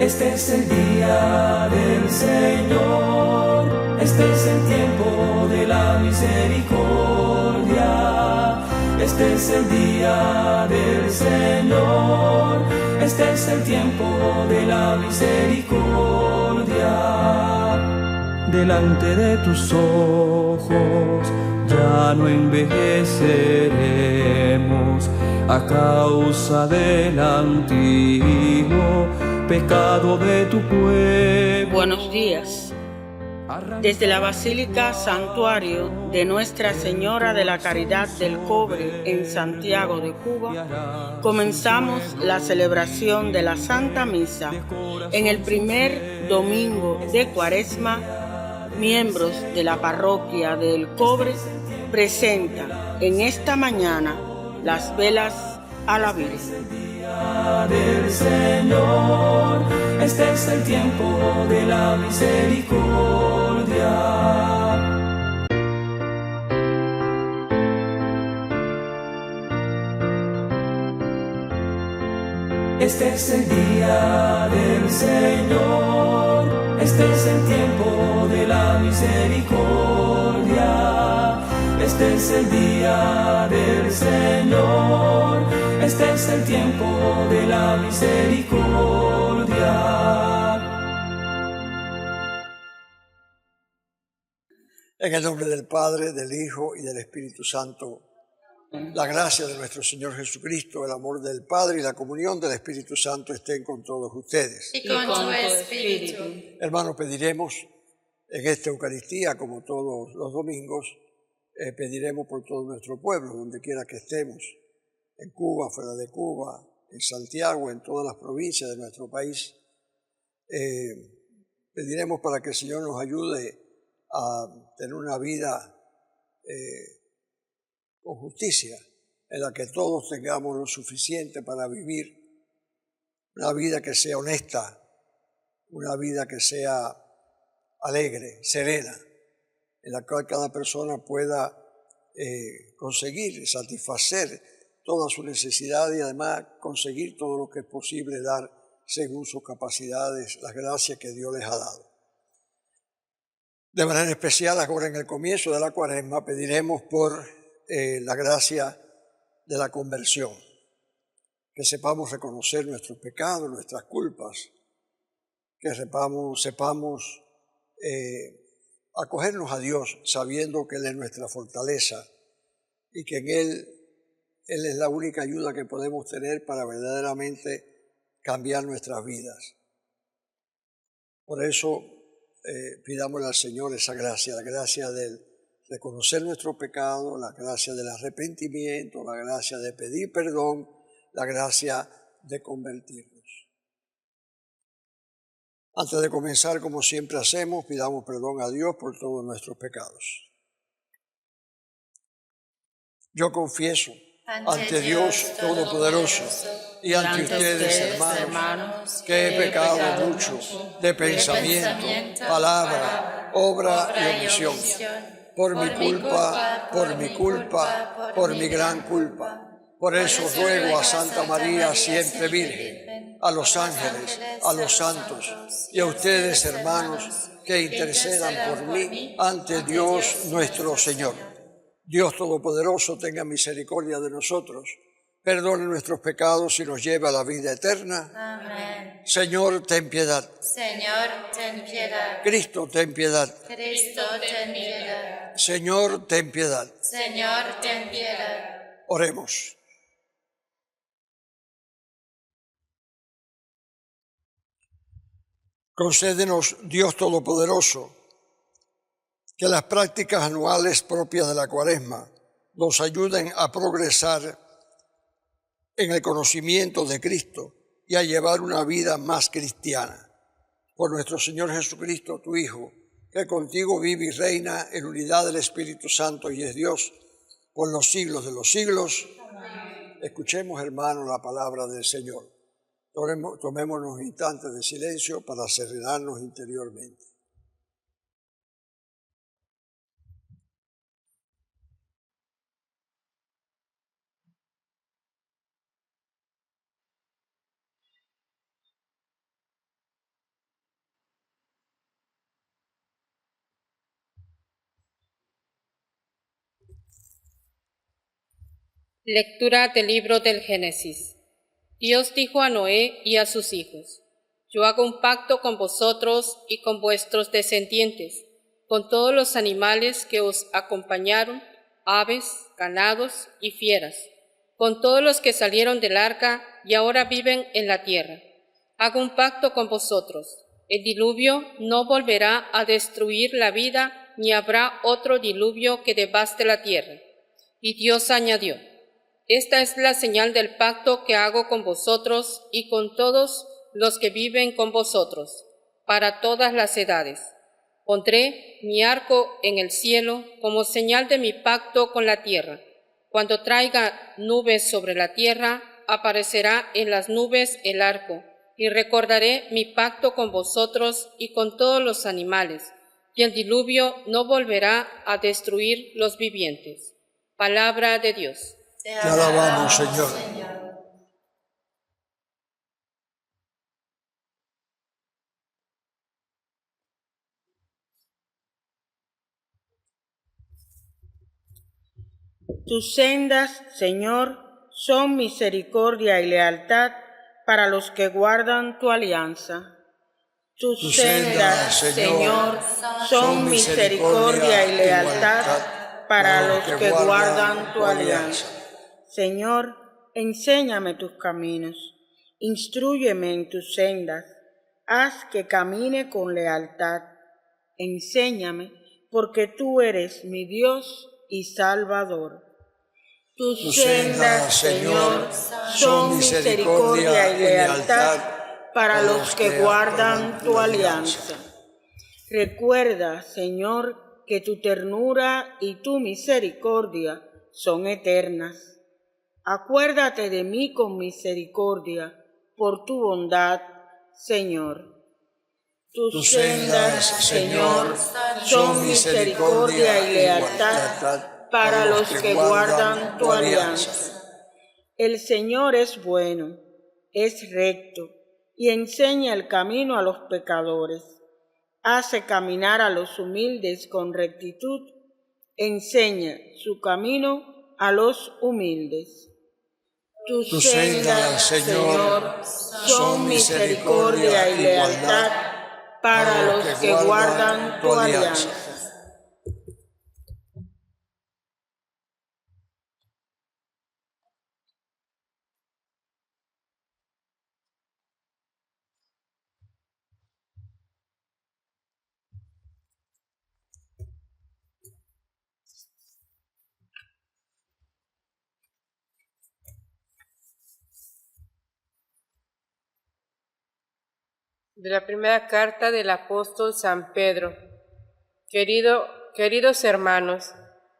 Este es el día del Señor, este es el tiempo de la misericordia. Este es el día del Señor, este es el tiempo de la misericordia. Delante de tus ojos ya no envejeceremos a causa del antiguo pecado de tu pueblo. Buenos días. Desde la Basílica Santuario de Nuestra Señora de la Caridad del Cobre en Santiago de Cuba, comenzamos la celebración de la Santa Misa. En el primer domingo de Cuaresma, miembros de la Parroquia del Cobre presentan en esta mañana las velas a la Virgen. Del Señor, este es el tiempo de la misericordia. Este es el día del Señor, este es el tiempo de la misericordia. Este es el día del Señor, este es el tiempo de la misericordia. En el nombre del Padre, del Hijo y del Espíritu Santo, la gracia de nuestro Señor Jesucristo, el amor del Padre y la comunión del Espíritu Santo estén con todos ustedes. Y con tu espíritu. Hermanos, pediremos en esta Eucaristía, como todos los domingos, pediremos por todo nuestro pueblo, donde quiera que estemos, en Cuba, fuera de Cuba, en Santiago, en todas las provincias de nuestro país. Pediremos para que el Señor nos ayude a tener una vida con justicia, en la que todos tengamos lo suficiente para vivir una vida que sea honesta, una vida que sea alegre, serena, en la cual cada persona pueda conseguir satisfacer toda su necesidad y además conseguir todo lo que es posible dar según sus capacidades, las gracias que Dios les ha dado. De manera especial, ahora en el comienzo de la Cuaresma, pediremos por la gracia de la conversión, que sepamos reconocer nuestros pecados, nuestras culpas, que sepamos acogernos a Dios sabiendo que Él es nuestra fortaleza y que en Él es la única ayuda que podemos tener para verdaderamente cambiar nuestras vidas. Por eso pidámosle al Señor esa gracia, la gracia del reconocer nuestro pecado, la gracia del arrepentimiento, la gracia de pedir perdón, la gracia de convertirnos. Antes de comenzar, como siempre hacemos, pidamos perdón a Dios por todos nuestros pecados. Yo confieso ante Dios Todopoderoso y ante ustedes, hermanos, que he pecado mucho de pensamiento, palabra, obra y omisión, por mi culpa, por mi gran culpa. Por eso ruego a Santa María, siempre Virgen, a los ángeles, a los santos y a ustedes, hermanos, que intercedan por mí ante Dios nuestro Señor. Dios Todopoderoso tenga misericordia de nosotros, perdone nuestros pecados y nos lleve a la vida eterna. Amén. Señor, ten piedad. Señor, ten piedad. Cristo, ten piedad. Cristo, ten piedad. Señor, ten piedad. Señor, ten piedad. Oremos. Concédenos, Dios Todopoderoso, que las prácticas anuales propias de la Cuaresma nos ayuden a progresar en el conocimiento de Cristo y a llevar una vida más cristiana. Por nuestro Señor Jesucristo, tu Hijo, que contigo vive y reina en unidad del Espíritu Santo y es Dios por los siglos de los siglos. Amén. Escuchemos, hermanos, la palabra del Señor. Tomémonos instantes de silencio para serenarnos interiormente. Lectura del libro del Génesis. Dios dijo a Noé y a sus hijos: Yo hago un pacto con vosotros y con vuestros descendientes, con todos los animales que os acompañaron, aves, ganados y fieras, con todos los que salieron del arca y ahora viven en la tierra. Hago un pacto con vosotros. El diluvio no volverá a destruir la vida, ni habrá otro diluvio que devaste la tierra. Y Dios añadió: Esta es la señal del pacto que hago con vosotros y con todos los que viven con vosotros, para todas las edades. Pondré mi arco en el cielo como señal de mi pacto con la tierra. Cuando traiga nubes sobre la tierra, aparecerá en las nubes el arco, y recordaré mi pacto con vosotros y con todos los animales, y el diluvio no volverá a destruir los vivientes. Palabra de Dios. Te alabamos, Señor. Tus sendas, Señor, son misericordia y lealtad para los que guardan tu alianza. Tus sendas, Señor, son misericordia y lealtad para los que guardan tu alianza. Señor, enséñame tus caminos, instrúyeme en tus sendas, haz que camine con lealtad. Enséñame, porque tú eres mi Dios y Salvador. Tus sendas, Señor, son misericordia y lealtad para los que guardan tu alianza. Recuerda, Señor, que tu ternura y tu misericordia son eternas. Acuérdate de mí con misericordia, por tu bondad, Señor. Tus sendas, Señor, son misericordia y lealtad para los que guardan tu alianza. El Señor es bueno, es recto, y enseña el camino a los pecadores. Hace caminar a los humildes con rectitud, enseña su camino a los humildes. Tus sendas, Señor, son misericordia y lealtad para los que guardan tu alianza. De la primera carta del apóstol San Pedro. Queridos hermanos,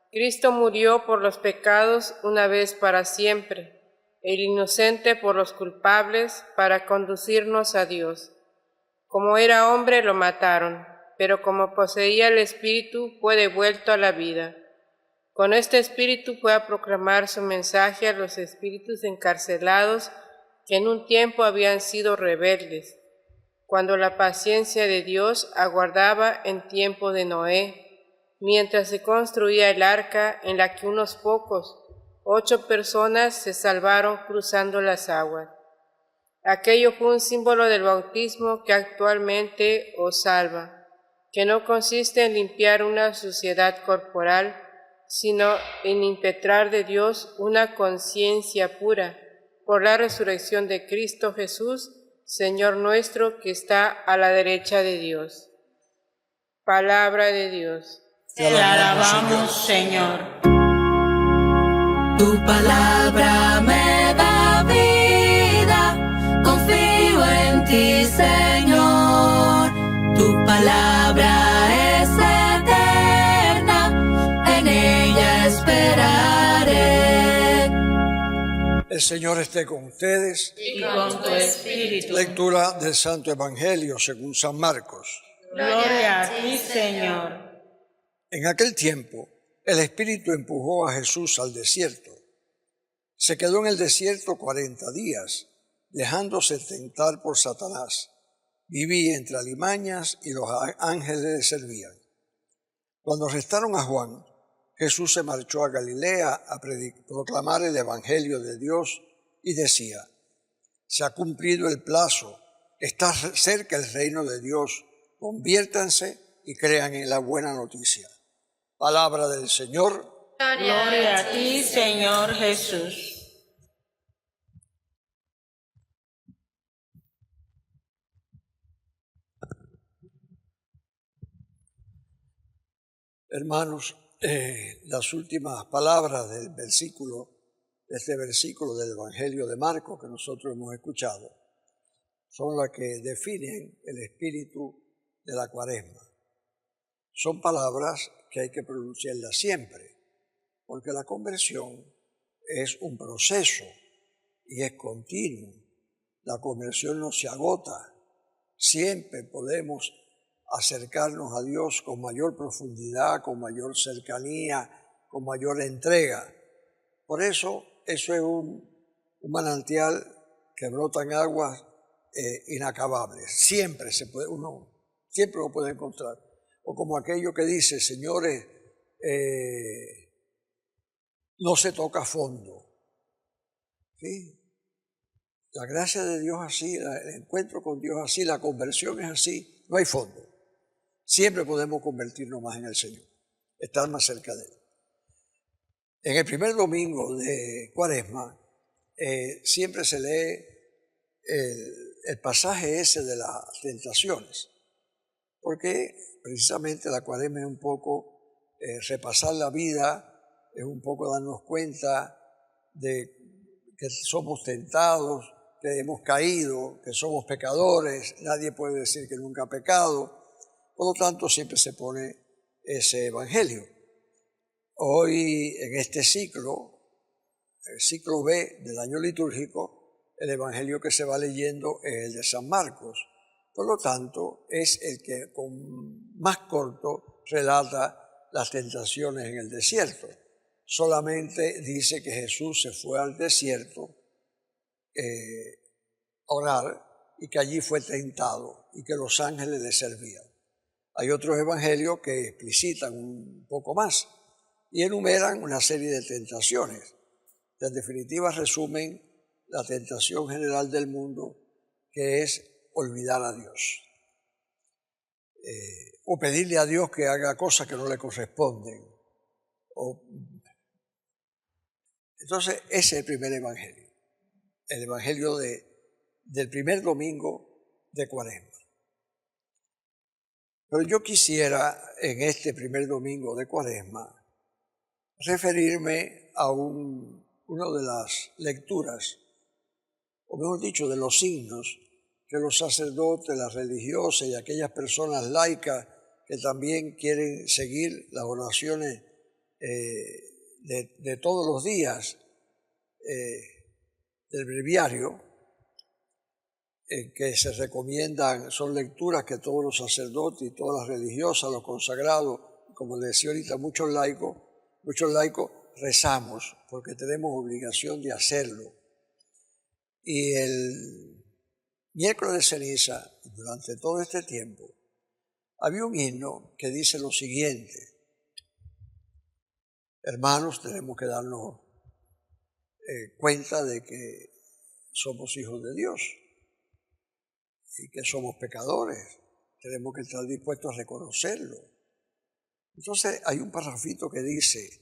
Cristo murió por los pecados una vez para siempre, el inocente por los culpables, para conducirnos a Dios. Como era hombre lo mataron, pero como poseía el Espíritu fue devuelto a la vida. Con este Espíritu fue a proclamar su mensaje a los espíritus encarcelados que en un tiempo habían sido rebeldes, cuando la paciencia de Dios aguardaba en tiempo de Noé, mientras se construía el arca en la que unos pocos, 8 personas, se salvaron cruzando las aguas. Aquello fue un símbolo del bautismo que actualmente os salva, que no consiste en limpiar una suciedad corporal, sino en impetrar de Dios una conciencia pura por la resurrección de Cristo Jesús, Señor nuestro, que está a la derecha de Dios. Palabra de Dios. Te alabamos, Señor. Tu palabra me da vida, confío en ti, Señor. Tu palabra es eterna, en ella esperaré. El Señor esté con ustedes. Y con tu espíritu. Lectura del Santo Evangelio según San Marcos. Gloria a ti, Señor. En aquel tiempo, el Espíritu empujó a Jesús al desierto. Se quedó en el desierto 40 días, dejándose tentar por Satanás. Vivía entre alimañas y los ángeles le servían. Cuando arrestaron a Juan, Jesús se marchó a Galilea a proclamar el Evangelio de Dios y decía: se ha cumplido el plazo, está cerca el reino de Dios, conviértanse y crean en la buena noticia. Palabra del Señor. Gloria a ti, Señor Jesús. Hermanos, las últimas palabras de este versículo del Evangelio de Marcos que nosotros hemos escuchado, son las que definen el espíritu de la Cuaresma. Son palabras que hay que pronunciarlas siempre, porque la conversión es un proceso y es continuo. La conversión no se agota. Siempre podemos acercarnos a Dios con mayor profundidad, con mayor cercanía, con mayor entrega. Por eso es un manantial que brota en aguas inacabables. Siempre siempre lo puede encontrar. O como aquello que dice: señores, no se toca fondo. ¿Sí? La gracia de Dios así, el encuentro con Dios así, la conversión es así, no hay fondo. Siempre podemos convertirnos más en el Señor, estar más cerca de Él. En el primer domingo de Cuaresma siempre se lee el pasaje ese de las tentaciones, porque precisamente la Cuaresma es un poco repasar la vida, es un poco darnos cuenta de que somos tentados, que hemos caído, que somos pecadores. Nadie puede decir que nunca ha pecado. Por lo tanto, siempre se pone ese evangelio. Hoy, en este ciclo, el ciclo B del año litúrgico, el evangelio que se va leyendo es el de San Marcos. Por lo tanto, es el que con más corto relata las tentaciones en el desierto. Solamente dice que Jesús se fue al desierto a orar y que allí fue tentado y que los ángeles le servían. Hay otros evangelios que explicitan un poco más y enumeran una serie de tentaciones, que en definitiva resumen la tentación general del mundo, que es olvidar a Dios o pedirle a Dios que haga cosas que no le corresponden. Entonces, ese es el primer evangelio, el evangelio del primer domingo de Cuaresma. Pero yo quisiera, en este primer domingo de Cuaresma, referirme a una de las lecturas, o mejor dicho, de los signos que los sacerdotes, las religiosas y aquellas personas laicas que también quieren seguir las oraciones de todos los días del breviario, que se recomiendan, son lecturas que todos los sacerdotes y todas las religiosas, los consagrados, como les decía ahorita, muchos laicos rezamos porque tenemos obligación de hacerlo. Y el miércoles de ceniza, durante todo este tiempo, había un himno que dice lo siguiente: hermanos, tenemos que darnos cuenta de que somos hijos de Dios y que somos pecadores. Tenemos que estar dispuestos a reconocerlo. Entonces hay un parrafito que dice,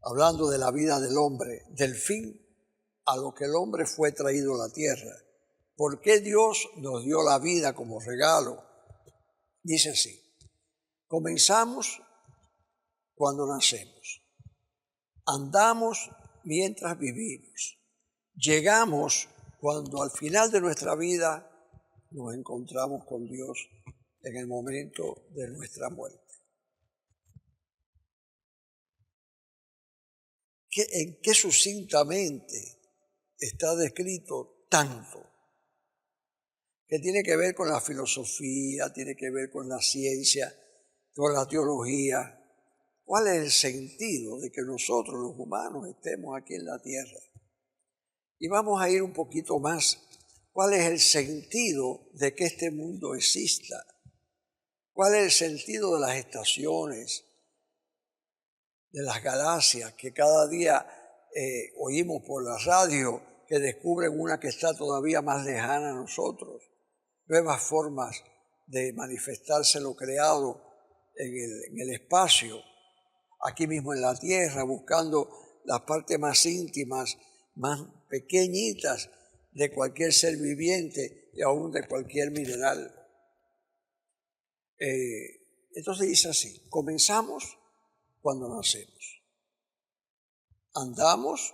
hablando de la vida del hombre, del fin a lo que el hombre fue traído a la tierra. ¿Por qué Dios nos dio la vida como regalo? Dice así: comenzamos cuando nacemos, andamos mientras vivimos, llegamos cuando al final de nuestra vida nos encontramos con Dios en el momento de nuestra muerte. ¿En qué sucintamente está descrito tanto? Que tiene que ver con la filosofía, tiene que ver con la ciencia, con la teología. ¿Cuál es el sentido de que nosotros los humanos estemos aquí en la tierra? Y vamos a ir un poquito más. ¿Cuál es el sentido de que este mundo exista? ¿Cuál es el sentido de las estaciones? de las galaxias, que cada día oímos por la radio, que descubren una que está todavía más lejana a nosotros, nuevas formas de manifestarse lo creado en el espacio, aquí mismo en la Tierra, buscando las partes más íntimas, más pequeñitas de cualquier ser viviente y aún de cualquier mineral. Entonces dice así: comenzamos cuando nacemos, andamos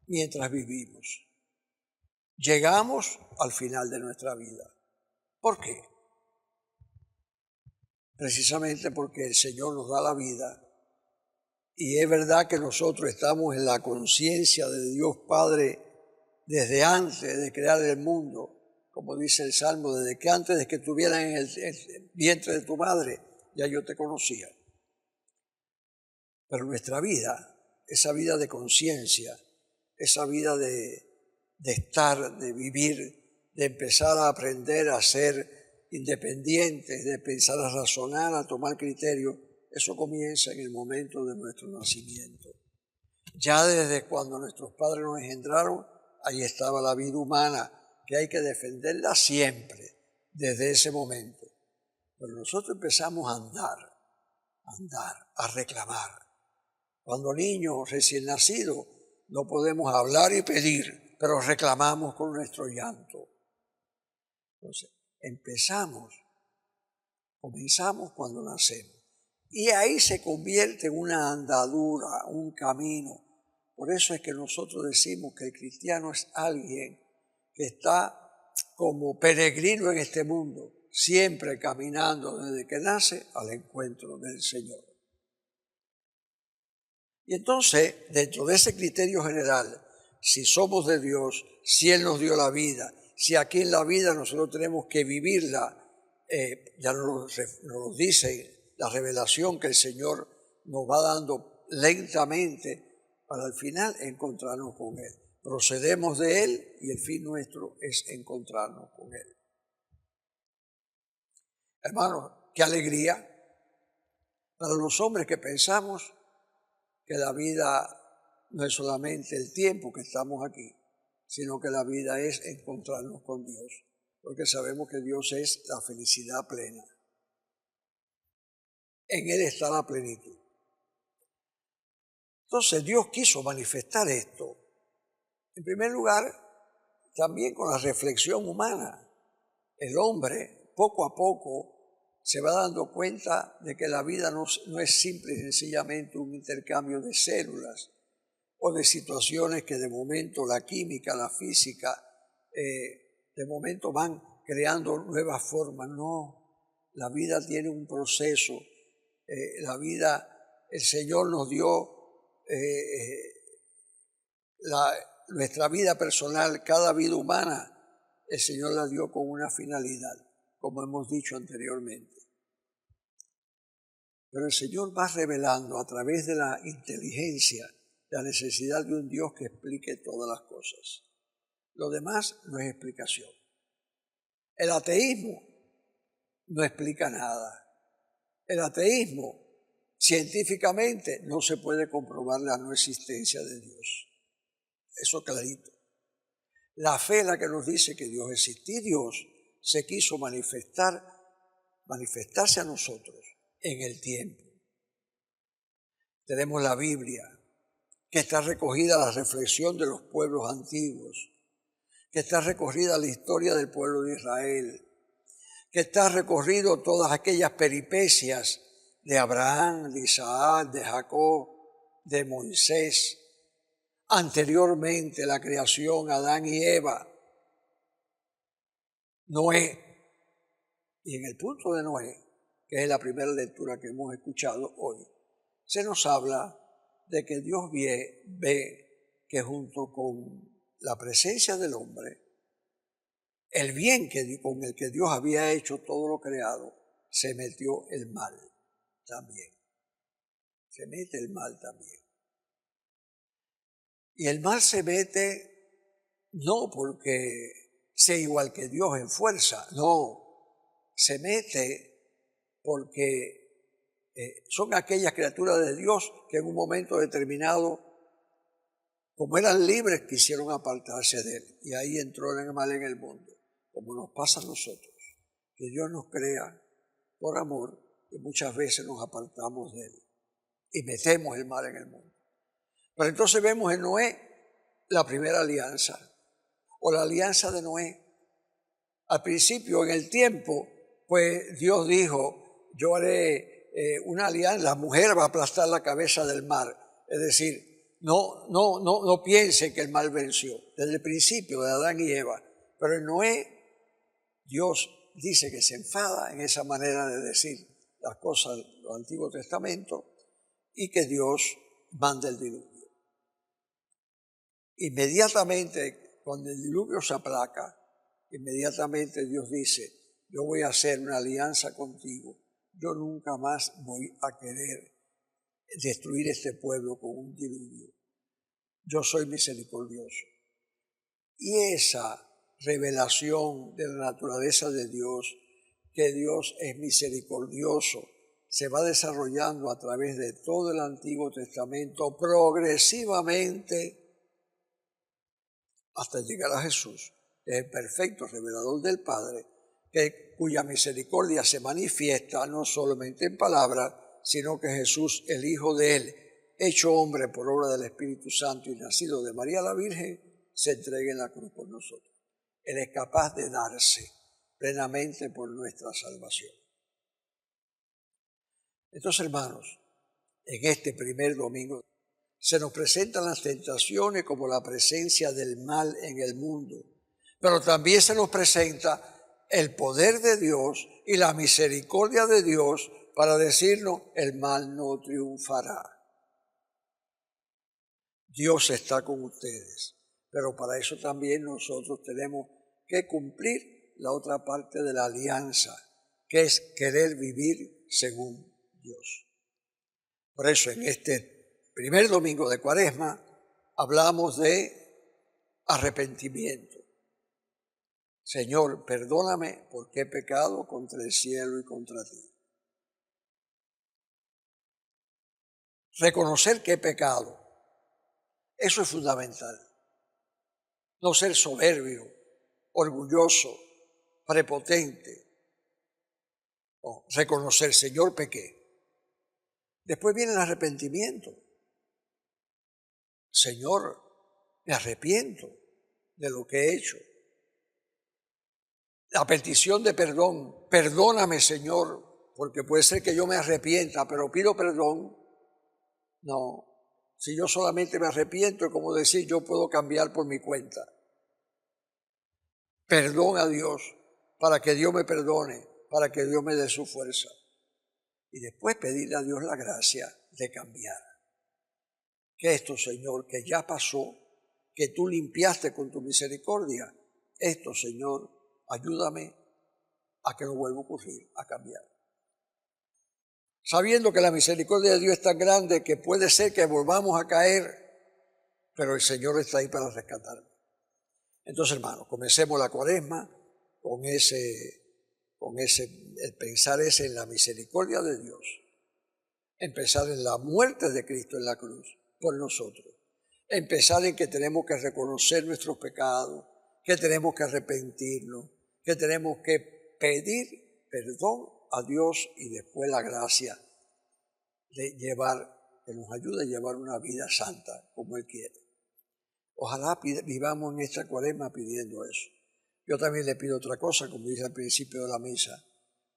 mientras vivimos, llegamos al final de nuestra vida. ¿Por qué? Precisamente porque el Señor nos da la vida, y es verdad que nosotros estamos en la conciencia de Dios Padre desde antes de crear el mundo, como dice el Salmo, desde que antes de que estuvieras en el vientre de tu madre, ya yo te conocía. Pero nuestra vida, esa vida de conciencia, esa vida de estar, de vivir, de empezar a aprender a ser independientes, de pensar, a razonar, a tomar criterio, eso comienza en el momento de nuestro nacimiento. Ya desde cuando nuestros padres nos engendraron, ahí estaba la vida humana, que hay que defenderla siempre, desde ese momento. Pero nosotros empezamos a andar, a reclamar. Cuando niños recién nacidos no podemos hablar y pedir, pero reclamamos con nuestro llanto. Entonces, comenzamos cuando nacemos. Y ahí se convierte en una andadura, un camino. Por eso es que nosotros decimos que el cristiano es alguien que está como peregrino en este mundo, siempre caminando desde que nace al encuentro del Señor. Y entonces, dentro de ese criterio general, si somos de Dios, si Él nos dio la vida, si aquí en la vida nosotros tenemos que vivirla, ya nos lo dice la revelación que el Señor nos va dando lentamente para al final encontrarnos con Él. Procedemos de Él y el fin nuestro es encontrarnos con Él. Hermanos, qué alegría para los hombres que pensamos que la vida no es solamente el tiempo que estamos aquí, sino que la vida es encontrarnos con Dios, porque sabemos que Dios es la felicidad plena. En Él está la plenitud. Entonces Dios quiso manifestar esto, en primer lugar, también con la reflexión humana. El hombre, poco a poco, se va dando cuenta de que la vida no es simple y sencillamente un intercambio de células o de situaciones que de momento la química, la física, de momento van creando nuevas formas. No, la vida tiene un proceso. La vida, el Señor nos dio nuestra vida personal, cada vida humana, el Señor la dio con una finalidad, como hemos dicho anteriormente. Pero el Señor va revelando a través de la inteligencia la necesidad de un Dios que explique todas las cosas. Lo demás no es explicación. El ateísmo no explica nada. El ateísmo científicamente no se puede comprobar la no existencia de Dios. Eso clarito. La fe es la que nos dice que Dios existe, y Dios se quiso manifestarse a nosotros en el tiempo. Tenemos la Biblia, que está recogida la reflexión de los pueblos antiguos, que está recorrida la historia del pueblo de Israel, que está recorrido todas aquellas peripecias de Abraham, de Isaac, de Jacob, de Moisés, anteriormente la creación, Adán y Eva, Noé. Y en el punto de Noé, que es la primera lectura que hemos escuchado hoy, se nos habla de que Dios ve que junto con la presencia del hombre, el bien con el que Dios había hecho todo lo creado, se metió el mal también. Se mete el mal también. Y el mal se mete no porque sea igual que Dios en fuerza, no. Se mete porque son aquellas criaturas de Dios que en un momento determinado, como eran libres, quisieron apartarse de Él. Y ahí entró el mal en el mundo, como nos pasa a nosotros, que Dios nos crea por amor y muchas veces nos apartamos de Él y metemos el mal en el mundo. Pero entonces vemos en Noé la primera alianza, o la alianza de Noé. Al principio, en el tiempo, pues Dios dijo, yo haré una alianza, la mujer va a aplastar la cabeza del mar. Es decir, no piense que el mal venció, desde el principio de Adán y Eva. Pero en Noé, Dios dice que se enfada en esa manera de decir las cosas del Antiguo Testamento y que Dios manda el diluvio. Inmediatamente, cuando el diluvio se aplaca, inmediatamente Dios dice, yo voy a hacer una alianza contigo, yo nunca más voy a querer destruir este pueblo con un diluvio. Yo soy misericordioso. Y esa revelación de la naturaleza de Dios, que Dios es misericordioso, se va desarrollando a través de todo el Antiguo Testamento progresivamente hasta llegar a Jesús, que es el perfecto revelador del Padre, cuya misericordia se manifiesta no solamente en palabras, sino que Jesús, el Hijo de Él, hecho hombre por obra del Espíritu Santo y nacido de María la Virgen, se entrega en la cruz por nosotros. Él es capaz de darse plenamente por nuestra salvación. Entonces, hermanos, en este primer domingo se nos presentan las tentaciones como la presencia del mal en el mundo, pero también se nos presenta el poder de Dios y la misericordia de Dios para decirnos, el mal no triunfará. Dios está con ustedes, pero para eso también nosotros tenemos que cumplir la otra parte de la alianza, que es querer vivir según Dios. Por eso en este primer domingo de Cuaresma hablamos de arrepentimiento. Señor, perdóname porque he pecado contra el cielo y contra ti. Reconocer que he pecado, eso es fundamental. No ser soberbio, orgulloso, prepotente. No, reconocer, Señor, pequé. Después viene el arrepentimiento. Señor, me arrepiento de lo que he hecho. La petición de perdón, perdóname, Señor, porque puede ser que yo me arrepienta, pero pido perdón. No, si yo solamente me arrepiento, es como decir, yo puedo cambiar por mi cuenta. Perdón a Dios, para que Dios me perdone, para que Dios me dé su fuerza. Y después pedirle a Dios la gracia de cambiar. Que esto, Señor, que ya pasó, que tú limpiaste con tu misericordia, esto, Señor, ayúdame a que no vuelva a ocurrir, a cambiar. Sabiendo que la misericordia de Dios es tan grande que puede ser que volvamos a caer, pero el Señor está ahí para rescatarme. Entonces, hermanos, comencemos la Cuaresma con el pensar en la misericordia de Dios, empezar en la muerte de Cristo en la cruz por nosotros, empezar en que tenemos que reconocer nuestros pecados, que tenemos que arrepentirnos, que tenemos que pedir perdón a Dios y después la gracia de que nos ayude a llevar una vida santa como Él quiere. Ojalá vivamos en esta Cuaresma pidiendo eso. Yo también le pido otra cosa, como dice al principio de la misa.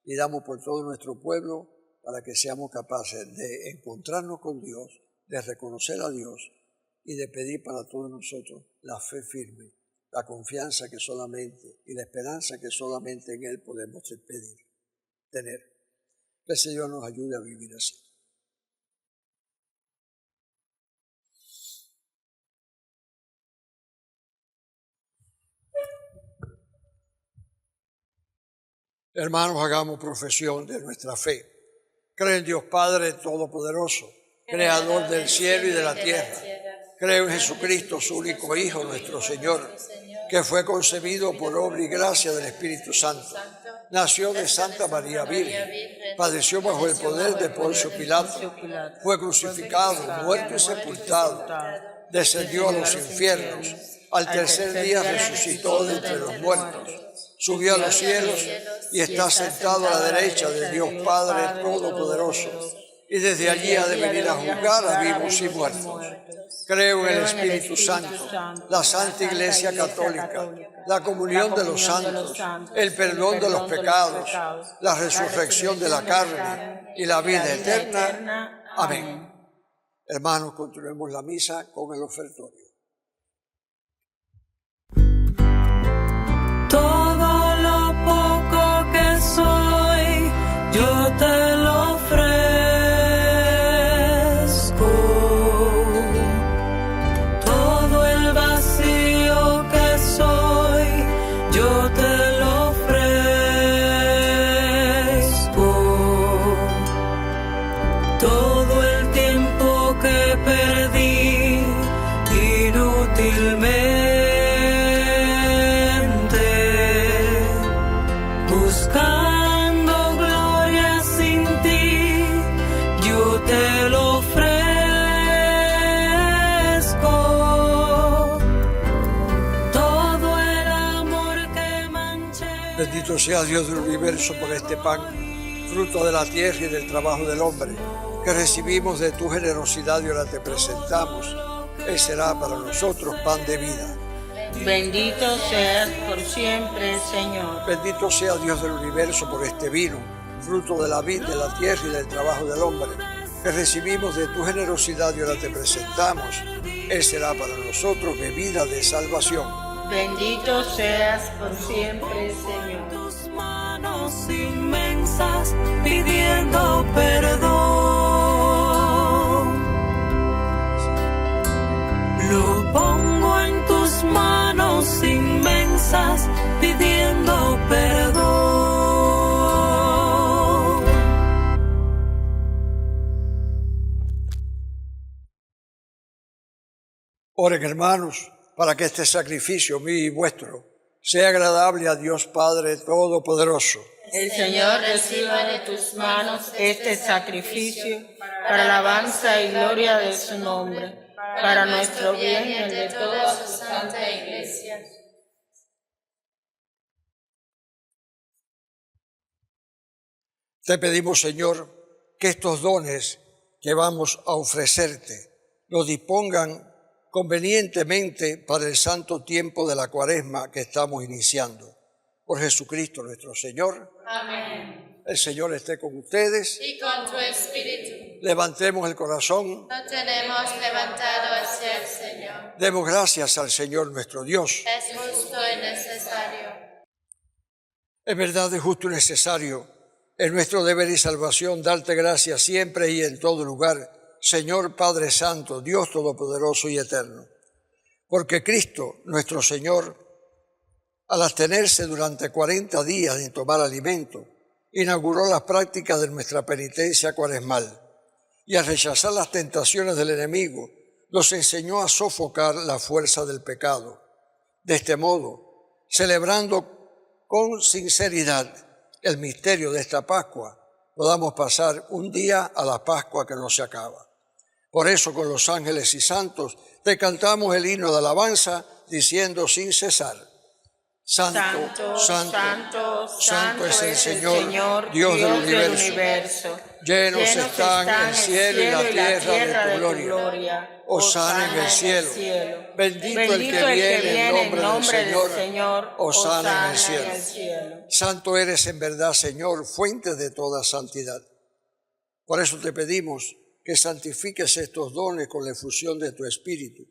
Pidamos por todo nuestro pueblo para que seamos capaces de encontrarnos con Dios, de reconocer a Dios y de pedir para todos nosotros la fe firme, la confianza que solamente y la esperanza que solamente en Él podemos tener. Que el Señor nos ayude a vivir así. Hermanos, hagamos profesión de nuestra fe. Creo en Dios Padre Todopoderoso, Creador del cielo y de la tierra. Creo en Jesucristo, su único Hijo, nuestro Señor, que fue concebido por obra y gracia del Espíritu Santo. Nació de Santa María Virgen, padeció bajo el poder de Poncio Pilato, fue crucificado, muerto y sepultado, descendió a los infiernos, al tercer día resucitó de entre los muertos, subió a los cielos y está sentado a la derecha de Dios Padre Todopoderoso, y desde allí ha de venir a juzgar a vivos y muertos. Creo en el Espíritu Santo, la Santa Iglesia Católica, la comunión de los santos, el perdón de los pecados, la resurrección de la carne y la vida eterna. Amén. Hermanos, continuemos la misa con el ofertorio. Todo lo poco que soy, yo te lo ofrezco. Todo el vacío que soy, yo te lo ofrezco. Todo el tiempo que perdí inútilmente, buscando gloria sin ti, yo te lo ofrezco. Todo el amor que manché. Bendito sea Dios del universo por este pan, fruto de la tierra y del trabajo del hombre, que recibimos de tu generosidad y ahora te presentamos. Él será para nosotros pan de vida. Bendito seas por siempre, Señor. Bendito sea Dios del universo por este vino, fruto de la vid, de la tierra y del trabajo del hombre, que recibimos de tu generosidad y ahora te presentamos. Él será para nosotros bebida de salvación. Bendito seas por siempre, Señor. Tus manos inmensas pidiendo perdón. Lo pongo en tus manos inmensas pidiendo perdón. Oren, hermanos, para que este sacrificio mío y vuestro sea agradable a Dios Padre Todopoderoso. El Señor reciba de tus manos este sacrificio para alabanza y gloria de su nombre, para nuestro bien y el de toda su santa Iglesia. Te pedimos, Señor, que estos dones que vamos a ofrecerte los dispongan convenientemente para el santo tiempo de la Cuaresma que estamos iniciando. Por Jesucristo nuestro Señor. Amén. El Señor esté con ustedes. Y con tu espíritu. Levantemos el corazón. Lo tenemos levantado hacia el Señor. Demos gracias al Señor nuestro Dios. Es justo y necesario. Es verdad, es justo y necesario. Es nuestro deber y salvación darte gracias siempre y en todo lugar, Señor Padre Santo, Dios Todopoderoso y Eterno. Porque Cristo, nuestro Señor, al abstenerse durante 40 días de tomar alimento, inauguró las prácticas de nuestra penitencia cuaresmal y al rechazar las tentaciones del enemigo, nos enseñó a sofocar la fuerza del pecado. De este modo, celebrando con sinceridad el misterio de esta Pascua, podamos pasar un día a la Pascua que no se acaba. Por eso, con los ángeles y santos, te cantamos el himno de alabanza, diciendo sin cesar: Santo, santo, santo es el Señor, Dios del universo. Llenos están el cielo y la tierra de tu gloria. Hosana en el cielo. Bendito el que viene en nombre del Señor. Hosana en el cielo. Santo eres en verdad, Señor, fuente de toda santidad. Por eso te pedimos que santifiques estos dones con la efusión de tu Espíritu,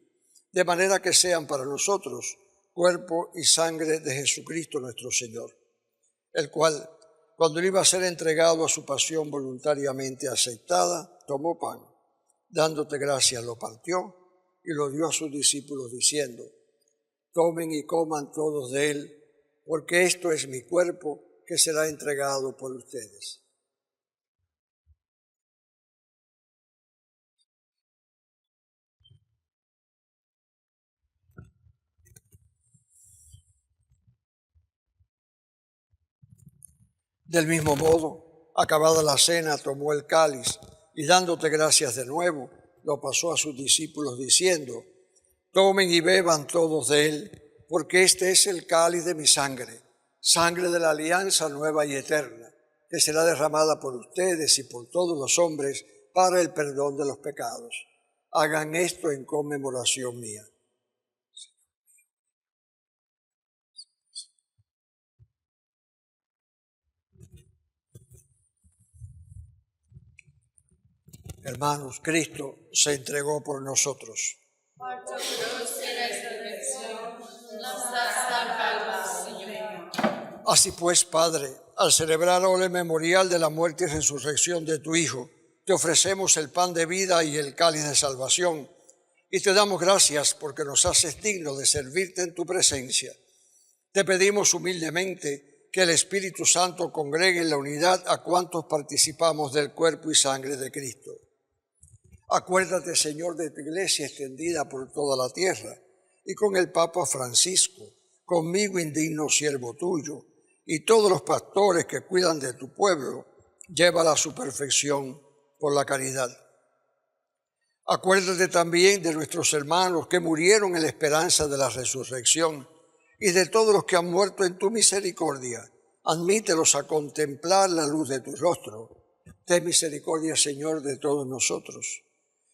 de manera que sean para nosotros cuerpo y sangre de Jesucristo nuestro Señor, el cual, cuando iba a ser entregado a su pasión voluntariamente aceptada, tomó pan, dándote gracias, lo partió y lo dio a sus discípulos diciendo: tomen y coman todos de él, porque esto es mi cuerpo que será entregado por ustedes. Del mismo modo, acabada la cena, tomó el cáliz y dándote gracias de nuevo, lo pasó a sus discípulos diciendo: tomen y beban todos de él, porque este es el cáliz de mi sangre, sangre de la alianza nueva y eterna, que será derramada por ustedes y por todos los hombres para el perdón de los pecados. Hagan esto en conmemoración mía. Hermanos, Cristo se entregó por nosotros. Por tu cruz y resurrección nos has salvado, Señor. Así pues, Padre, al celebrar hoy el memorial de la muerte y resurrección de tu Hijo, te ofrecemos el pan de vida y el cáliz de salvación, y te damos gracias porque nos haces dignos de servirte en tu presencia. Te pedimos humildemente que el Espíritu Santo congregue en la unidad a cuantos participamos del cuerpo y sangre de Cristo. Acuérdate, Señor, de tu iglesia extendida por toda la tierra, y con el Papa Francisco, conmigo indigno siervo tuyo, y todos los pastores que cuidan de tu pueblo, llévala a su perfección por la caridad. Acuérdate también de nuestros hermanos que murieron en la esperanza de la resurrección, y de todos los que han muerto en tu misericordia. Admítelos a contemplar la luz de tu rostro. Ten misericordia, Señor, de todos nosotros.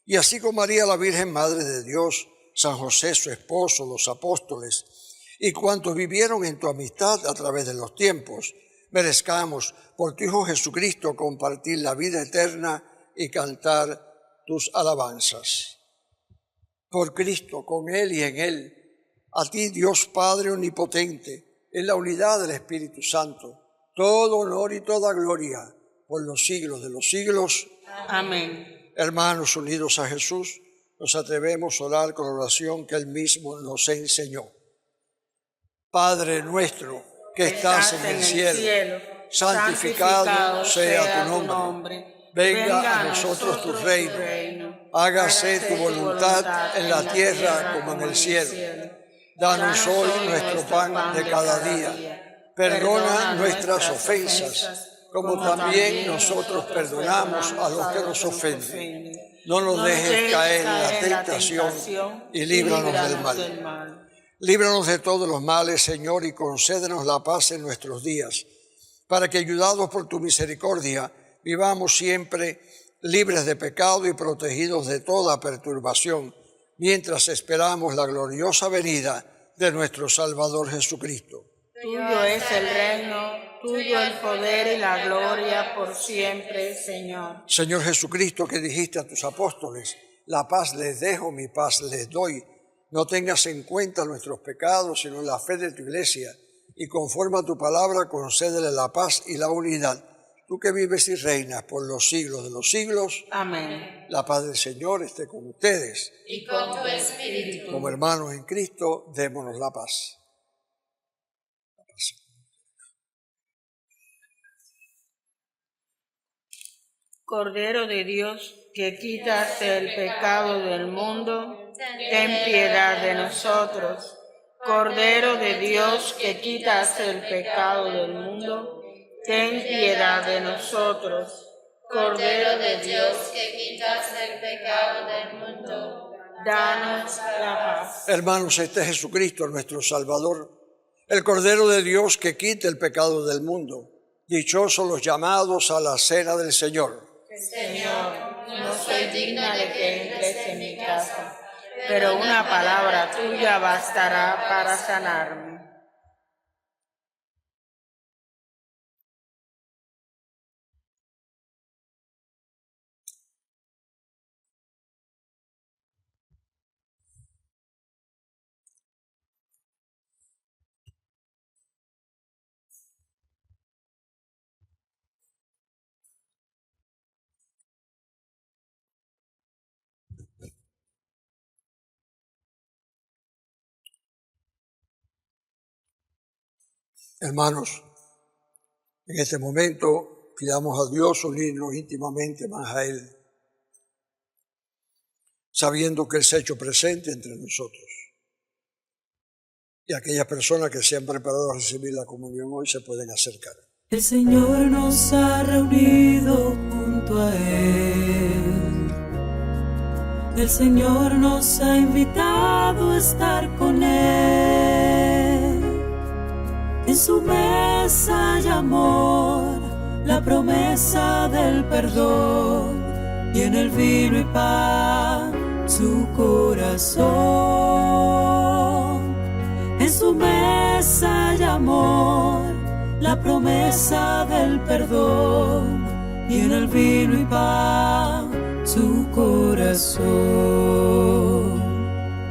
Y así como María, la Virgen Madre de Dios, San José, su esposo, los apóstoles, y cuantos vivieron en tu amistad a través de los tiempos, merezcamos por tu Hijo Jesucristo compartir la vida eterna y cantar tus alabanzas. Por Cristo, con Él y en Él, a ti, Dios Padre omnipotente, en la unidad del Espíritu Santo, todo honor y toda gloria por los siglos de los siglos. Amén. Hermanos unidos a Jesús, nos atrevemos a orar con la oración que Él mismo nos enseñó. Padre nuestro que estás en el cielo, santificado sea tu nombre. Venga a nosotros tu reino. Hágase tu voluntad en la tierra como en el cielo. Danos hoy nuestro pan de cada día. Perdona nuestras ofensas, como también nosotros perdonamos a los que nos ofenden. No nos dejes caer en la tentación y líbranos del mal. Líbranos de todos los males, Señor, y concédenos la paz en nuestros días, para que, ayudados por tu misericordia, vivamos siempre libres de pecado y protegidos de toda perturbación, mientras esperamos la gloriosa venida de nuestro Salvador Jesucristo. Tuyo es el reino, tuyo el poder y la gloria por siempre, Señor. Señor Jesucristo, que dijiste a tus apóstoles: la paz les dejo, mi paz les doy. No tengas en cuenta nuestros pecados, sino la fe de tu iglesia, y conforme a tu palabra concédele la paz y la unidad. Tú que vives y reinas por los siglos de los siglos. Amén. La paz del Señor esté con ustedes. Y con tu espíritu. Como hermanos en Cristo, démonos la paz. Cordero de Dios, que quitas el pecado del mundo, ten piedad de nosotros. Cordero de Dios, que quitas el pecado del mundo, ten piedad de nosotros. Cordero de Dios, que quitas el pecado del mundo, danos la paz. Hermanos, este es Jesucristo, nuestro Salvador, el Cordero de Dios que quita el pecado del mundo. Dichosos los llamados a la cena del Señor. Señor, no soy digna de que entres en mi casa, pero una palabra tuya bastará para sanarme. Hermanos, en este momento pidamos a Dios unirnos íntimamente más a Él, sabiendo que Él se ha hecho presente entre nosotros. Y aquellas personas que se han preparado a recibir la comunión hoy se pueden acercar. El Señor nos ha reunido junto a Él. El Señor nos ha invitado a estar con Él. En su mesa hay amor, la promesa del perdón, y en el vino y pan su corazón. En su mesa hay amor, la promesa del perdón, y en el vino y pan su corazón.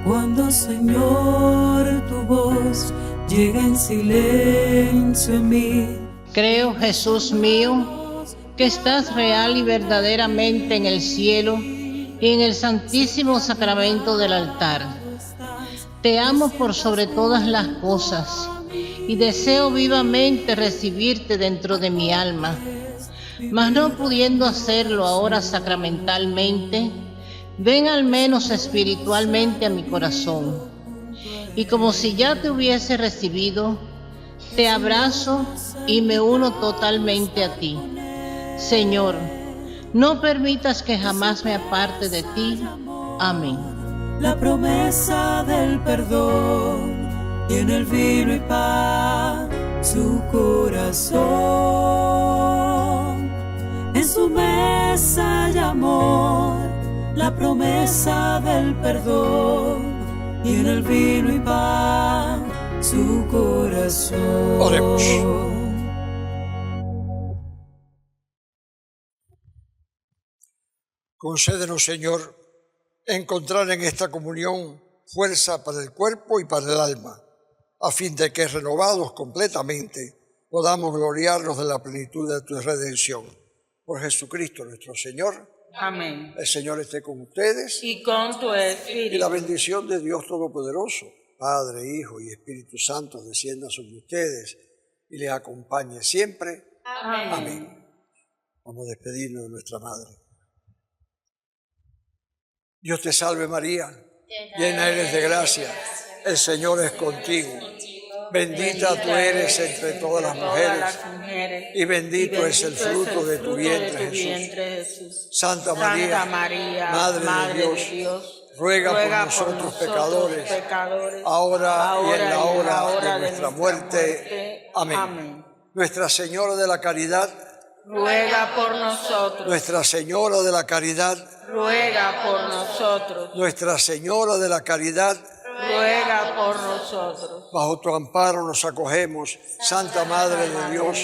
Cuando, Señor, tu voz llega en silencio a mí. Creo, Jesús mío, que estás real y verdaderamente en el cielo y en el santísimo sacramento del altar. Te amo por sobre todas las cosas y deseo vivamente recibirte dentro de mi alma, mas no pudiendo hacerlo ahora sacramentalmente, ven al menos espiritualmente a mi corazón. Y como si ya te hubiese recibido, te abrazo y me uno totalmente a ti. Señor, no permitas que jamás me aparte de ti. Amén. La promesa del perdón, y en el vino y pan su corazón. En su mesa hay amor, la promesa del perdón, y en el vino y pan su corazón. Oremos. Concédenos, Señor, encontrar en esta comunión fuerza para el cuerpo y para el alma, a fin de que, renovados completamente, podamos gloriarnos de la plenitud de tu redención. Por Jesucristo nuestro Señor. Amén. El Señor esté con ustedes. Y con tu espíritu. Y la bendición de Dios Todopoderoso, Padre, Hijo y Espíritu Santo, descienda sobre ustedes y les acompañe siempre. Amén. Amén. Vamos a despedirnos de nuestra Madre. Dios te salve María, llena eres de gracia, el Señor es contigo. Bendita tú eres entre todas las mujeres, y bendito es el fruto de tu vientre, Jesús. Santa María, Madre de Dios, ruega por nosotros pecadores, ahora y en la hora de nuestra muerte. Amén. Nuestra Señora de la Caridad, ruega por nosotros. Nuestra Señora de la Caridad, ruega por nosotros. Nuestra Señora de la Caridad, ruega por nosotros. Bajo tu amparo nos acogemos, Santa Madre de Dios.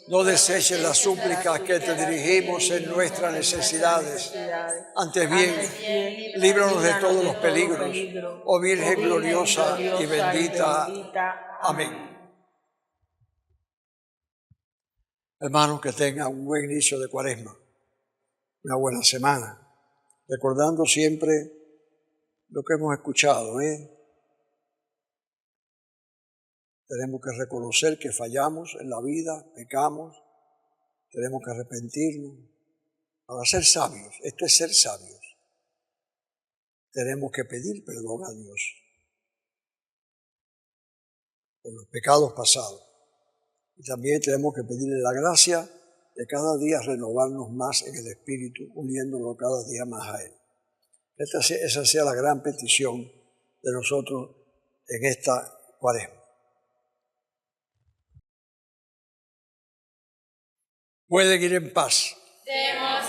No deseches las súplicas que te dirigimos en nuestras necesidades. Antes bien, líbranos de todos los peligros, oh Virgen gloriosa y bendita. Amén. Hermanos, que tengan un buen inicio de Cuaresma, una buena semana, recordando siempre lo que hemos escuchado, Tenemos que reconocer que fallamos en la vida, pecamos, tenemos que arrepentirnos para ser sabios. Esto es ser sabios. Tenemos que pedir perdón a Dios por los pecados pasados. Y también tenemos que pedirle la gracia de cada día renovarnos más en el Espíritu, uniéndonos cada día más a Él. Esa sea la gran petición de nosotros en esta Cuaresma. Pueden ir en paz. Demos